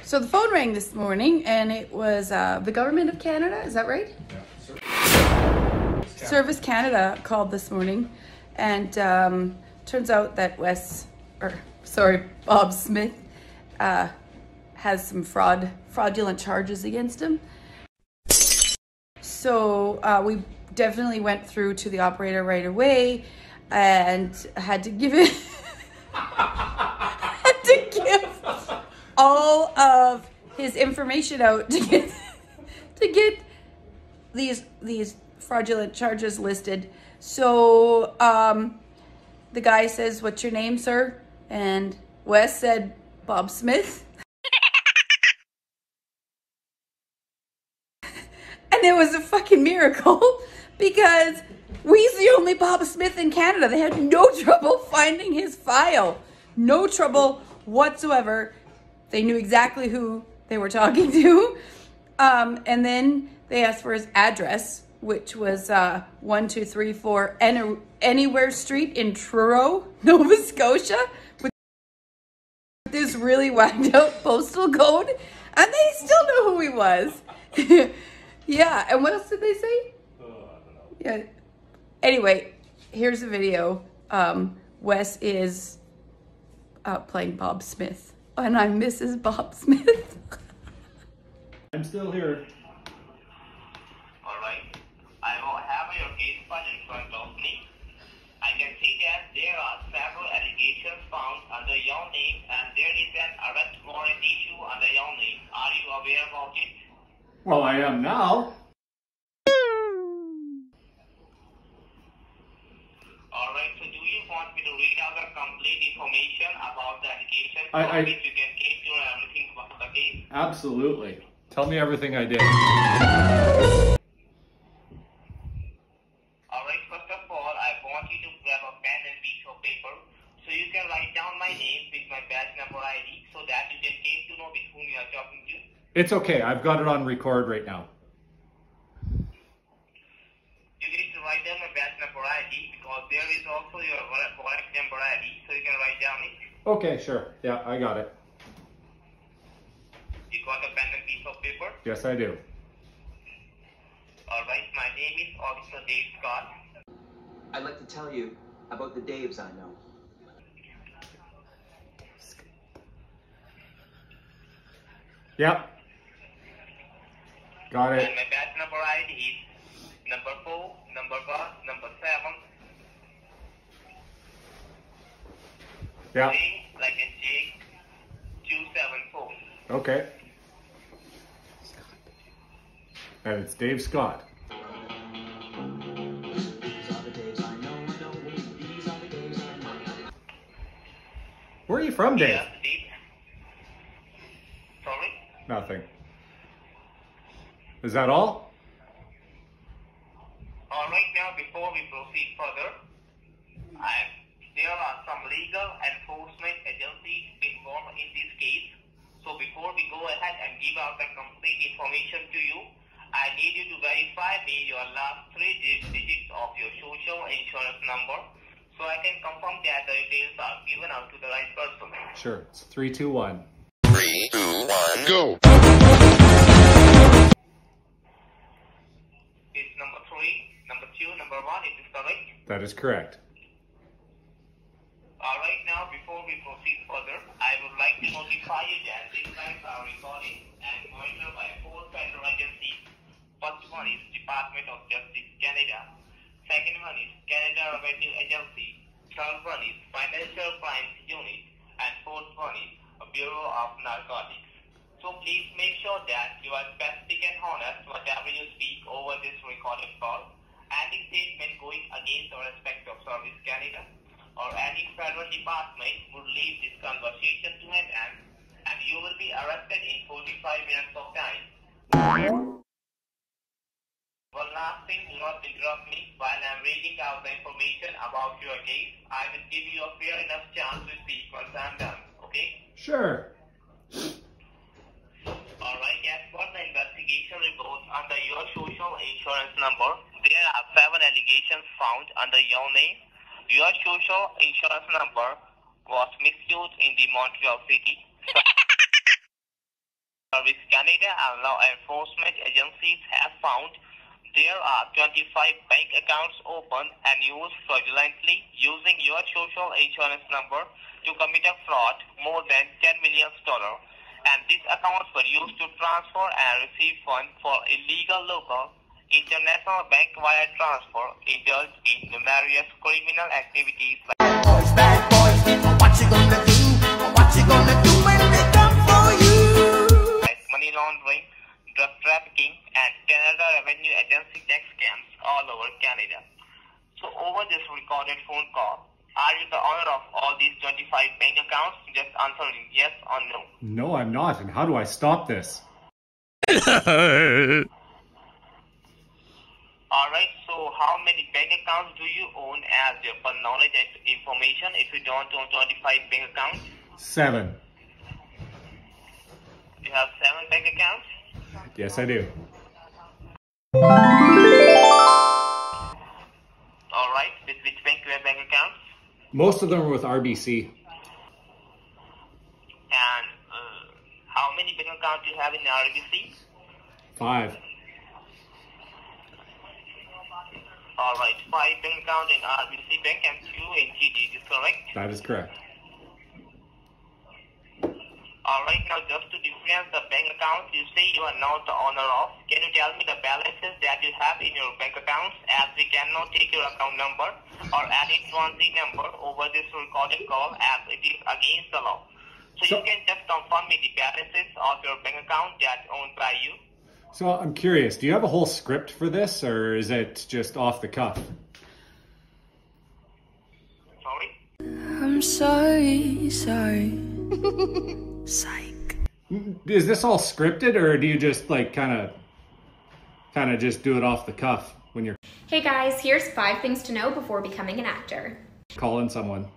So the phone rang this morning, and it was the government of Canada. Is that right? Yeah. Service Canada called this morning, and turns out that Bob Smith has some fraudulent charges against him. So we definitely went through to the operator right away and had to give it all of his information out to get these fraudulent charges listed. So the guy says, "What's your name, sir?" And Wes said, "Bob Smith." And it was a fucking miracle because we's the only Bob Smith in Canada. They had no trouble finding his file. No trouble whatsoever. They knew exactly who they were talking to. And then they asked for his address, which was 1234 Anywhere Street in Truro, Nova Scotia, with this really whacked out postal code. And they still knew who he was. Yeah, and what else did they say? I don't know. Yeah. Anyway, here's the video. Wes is playing Bob Smith, and I'm Mrs. Bob Smith. I'm still here. Alright, I will have your case file in front of me. I can see that there are several allegations found under your name, and there is an arrest warrant issue under your name. Are you aware about it? Well, I am now. Alright, so do you want me to read out the complete information about the allegations I- which you can get to everything about the case? Absolutely. Tell me everything I did. Alright, first of all, I want you to grab a pen and piece of paper so you can write down my name with my badge number ID so that you can get to know with whom you are talking to. It's okay. I've got it on record right now. You need to write down my badge number ID because there is also your warrant number ID, so you can write down it. Okay, sure. Yeah, I got it. You got a pen and piece of paper? Yes, I do. Alright, my name is Officer Dave Scott. I'd like to tell you about the Daves I know. Yep. Got it. And my badge number ID is number 4, number 1, number 7. Yeah. J, like in J, 274. Okay. And it's Dave Scott. These are the Daves I know. These are the Daves I know. Where are you from, Dave? Yeah, Dave. Sorry? Nothing. Is that all? Alright, now before we proceed further, there are some legal enforcement agencies involved in this case. So before we go ahead and give out the complete information to you, I need you to verify me your last 3 digits of your social insurance number so I can confirm that the details are given out to the right person. Sure. It's 3, 2, 1. 3, 2, 1, go! It's number 3, number 2, number 1. Is this correct? That is correct. Alright, now before we proceed further, I would like to notify you that these lines are recorded and monitored by 4 federal agencies. First one is Department of Justice Canada. Second one is Canada Revenue Agency. Third one is Financial Crimes Unit. And fourth one is Bureau of Narcotics. So please make sure that you are specific and honest whatever you speak over this recorded call. Any statement going against or respect of Service Canada or any federal department would leave this conversation to an end, and you will be arrested in 45 minutes of time. One last thing, do not interrupt me while I'm reading out the information about your case. I will give you a fair enough chance to speak once I'm done, okay? Sure. Alright, as per the investigation report under your social insurance number, there are 7 allegations found under your name. Your social insurance number was misused in the Montreal City. Service Canada and law enforcement agencies have found there are 25 bank accounts open and used fraudulently using your social insurance number to commit a fraud more than $10 million. And these accounts were used to transfer and receive funds for illegal local, international bank wire transfer, indulge in numerous criminal activities Bad boys, what you gonna do? What you gonna do when they come for you? like money laundering, drug trafficking, and Canada Revenue Agency tax scams all over Canada. So over this recorded phone call, are you the owner of all these 25 bank accounts? Just answering yes or no. No, I'm not. And how do I stop this? Alright, so how many bank accounts do you own as your per knowledge and information if you don't own 25 bank accounts? 7. You have 7 bank accounts? Yes, I do. Alright, with which bank you have bank accounts? Most of them are with RBC. And how many bank accounts do you have in RBC? 5. Alright, 5 bank accounts in RBC Bank and 2 in TD, is correct? That is correct. Alright, now just to difference the bank accounts you say you are not the owner of, can you tell me the balances that you have in your bank accounts, as we cannot take your account number or add it to the number over this recorded call as it is against the law. So you can just confirm me the balances of your bank account that's owned by you. So I'm curious, do you have a whole script for this, or is it just off the cuff? Sorry? I'm sorry. Psych. Is this all scripted, or do you just like kind of just do it off the cuff when you're Hey guys, here's 5 things to know before becoming an actor. calling someone?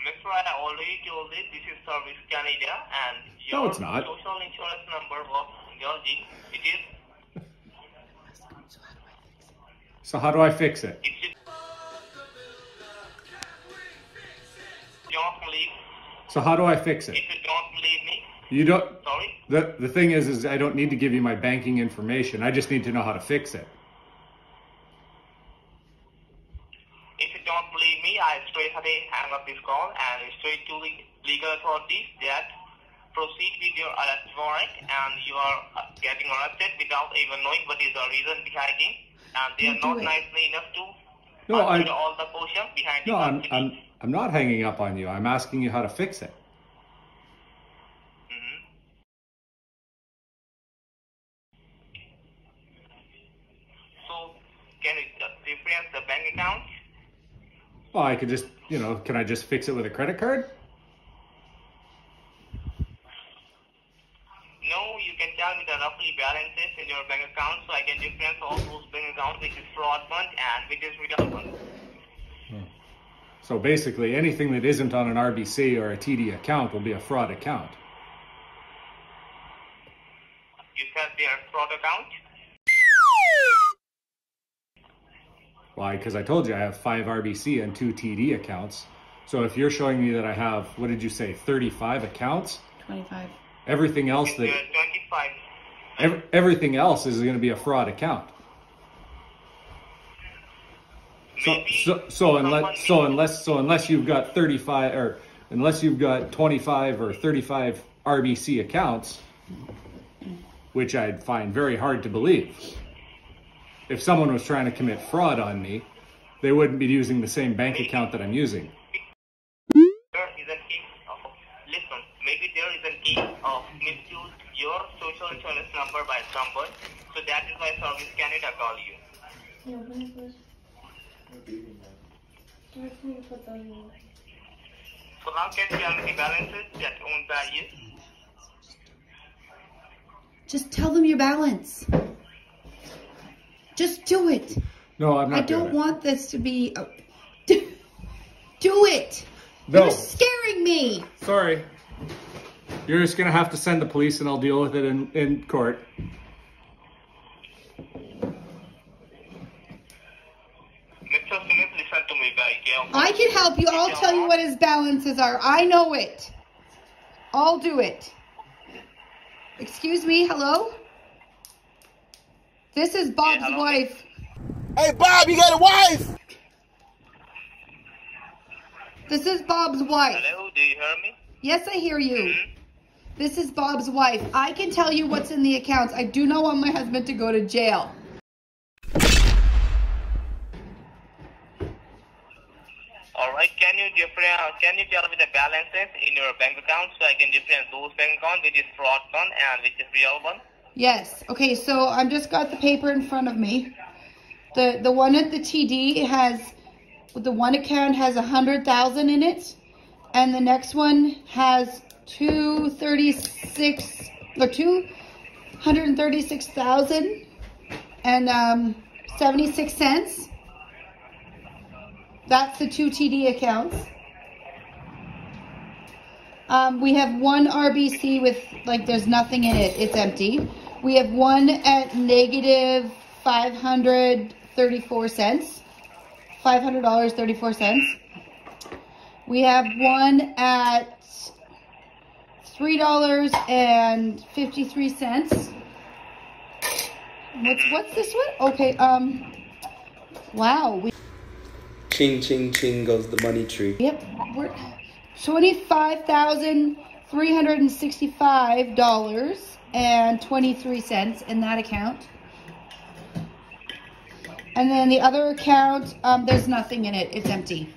Mr. I already told you this is Service Canada and your No, it's not. social insurance number was Georgie. It is. So how do I fix it? If you don't believe, So how do I fix it? if you don't believe me, You don't. sorry? The thing is I don't need to give you my banking information. I just need to know how to fix it. If you don't believe me, I straight away hang up this call and straight to the legal authorities that proceed with your arrest warrant, and you are getting arrested without even knowing what is the reason behind it, and they are not nicely enough to No, consider all the portion behind No, the custody. I'm not hanging up on you. I'm asking you how to fix it. So, can you difference the bank account? Well, I could just, can I just fix it with a credit card? No, you can tell me the roughly balances in your bank account so I can difference all those bank accounts which is fraudulent and which is real one. So basically, anything that isn't on an RBC or a TD account will be a fraud account. You said they are fraud account? Why? Because I told you I have 5 RBC and 2 TD accounts. So if you're showing me that I have, what did you say, 35 accounts? 25. Everything else You're that 25. everything else is going to be a fraud account. So unless you've got 35 or unless you've got 25 or 35 RBC accounts, which I'd find very hard to believe. If someone was trying to commit fraud on me, they wouldn't be using the same bank account that I'm using. There is a case of, listen, maybe there is a case of misuse your social insurance number by someone, so that is why Service Canada call you. So now can you tell me the balances that owned by you? Just tell them your balance. Just do it. No, I'm not I don't doing it. want this to be... Do it. No. You're scaring me. Sorry. You're just going to have to send the police and I'll deal with it in court. Mr. Smith, listen to me very carefully. I can help you. I'll tell you what his balances are. I know it. I'll do it. Excuse me, hello? This is Bob's hello. wife. Hey, Bob, you got a wife? This is Bob's wife. Hello, do you hear me? Yes, I hear you. This is Bob's wife. I can tell you what's in the accounts. I do not want my husband to go to jail. Alright, can you tell me the balances in your bank account so I can differentiate those bank accounts which is fraud one and which is real one? Yes. Okay, so I've just got the paper in front of me. The one at the TD has, the one account has 100,000 in it, and the next one has 236,000 and 76 cents. That's the two TD accounts. We have one RBC with, like, there's nothing in it. It's empty. We have one at negative 534 cents. $500.34. We have one at $3.53. What's this one? Okay, wow. Ching, ching, ching goes the money tree. Yep, we're $25,365.23 in that account. And then the other account, there's nothing in it. It's empty.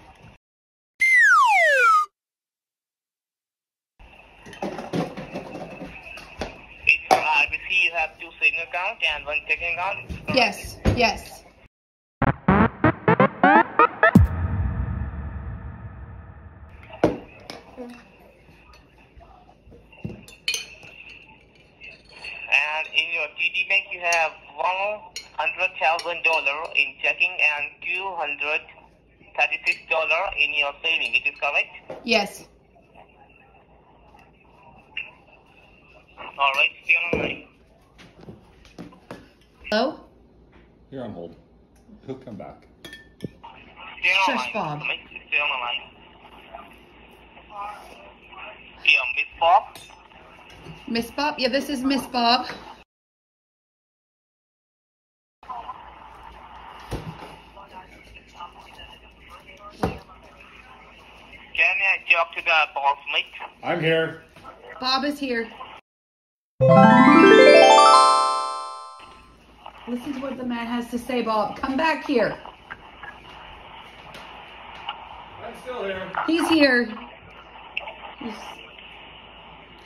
In your RBC, you have two saving accounts and one checking account? Yes, yes. And in your TD bank, you have $100,000 in checking and $236 in your saving. It is correct? Yes. All right, stay on the line. Hello? Here on hold. He'll come back. Stay on the Shush, line. Bob. Stay on the line. Yeah, Miss Bob. Miss Bob? Yeah, this is Miss Bob. Can I talk to the boss, mate? I'm here. Bob is here. Listen to what the man has to say, Bob. Come back here. I'm still here. He's here.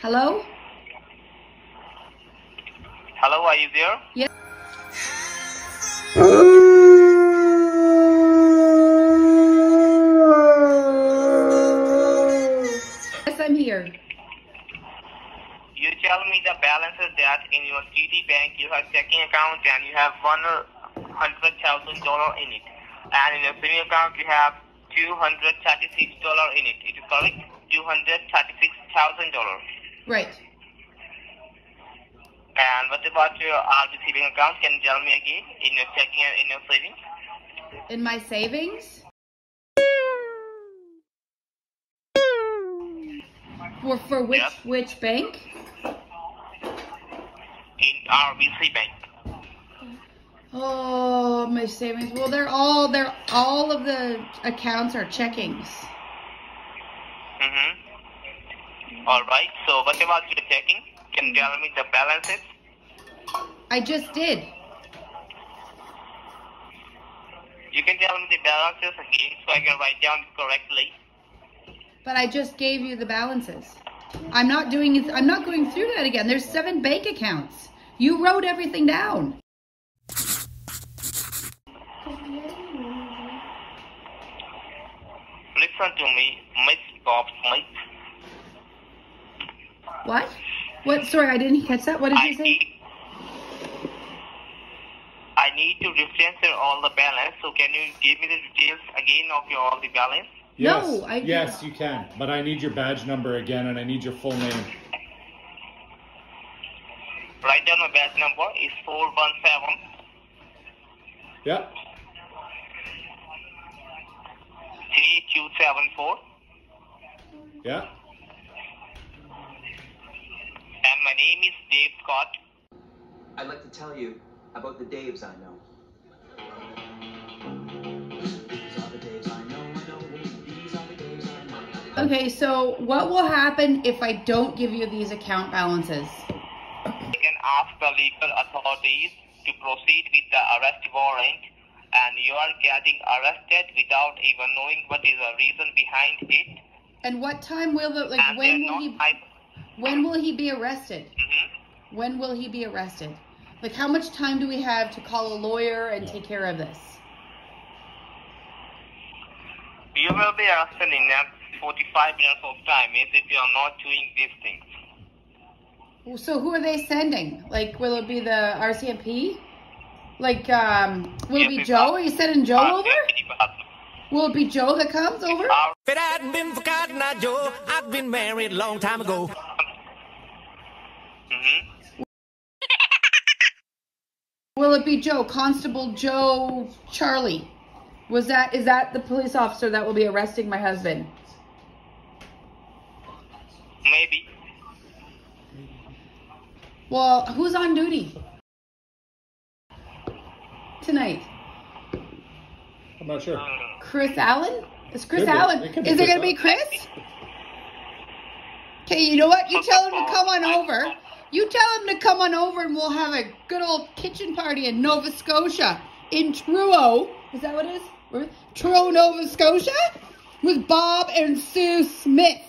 Hello? Hello, are you there? Yes. Yes, I'm here. You tell me the balances that in your TD bank you have checking account and you have $100,000 in it. And in your saving account you have $236 in it. It is correct? $236,000. Right. And what about your RBC bank account? Can you tell me again in your checking and in your savings? In my savings? For which Yes. which bank? In RBC bank. Oh, my savings. Well, all of the accounts are checkings. All right. So what about your checking? Can you tell me the balances? I just did. You can tell me the balances again so I can write down it correctly. But I just gave you the balances. I'm not doing it. I'm not going through that again. There's 7 bank accounts. You wrote everything down. Listen to me, Miss Bob Smith. What? What? Sorry, I didn't catch that. What did you say? I need to reference all the balance. So can you give me the details again of all the balance? Yes. No, Yes, you can. But I need your badge number again, and I need your full name. Write down my badge number. It's 417. Yep. 3274. Yeah. My name is Dave Scott. I'd like to tell you about the Daves I know. These are the Daves I know. These are the Daves I know. Okay, so what will happen if I don't give you these account balances? You can ask the legal authorities to proceed with the arrest warrant, and you are getting arrested without even knowing what is the reason behind it. And what time will the, like, And when they're will not he, when will he be arrested? Mhm. When will he be arrested? Like, how much time do we have to call a lawyer and take care of this? You will be arrested in next 45 minutes of time if you are not doing these things. So who are they sending? Like, will it be the RCMP? Like, will it be Yes, Joe? Are you sending Joe over? Department. Will it be Joe that comes over? Our- If it hadn't been for Cotton Eye Joe, I'd been married a long time ago. Mhm. Will it be Joe? Constable Joe Charlie? Is that the police officer that will be arresting my husband? Maybe. Well, who's on duty tonight? I'm not sure. Chris Allen? Is Chris Could be. Allen? It could be Is it Chris going to be Chris? Okay, you know what? You tell him to come on over. You tell him to come on over and we'll have a good old kitchen party in Nova Scotia. In Truro. Is that what it is? Where? Truro, Nova Scotia? With Bob and Sue Smith.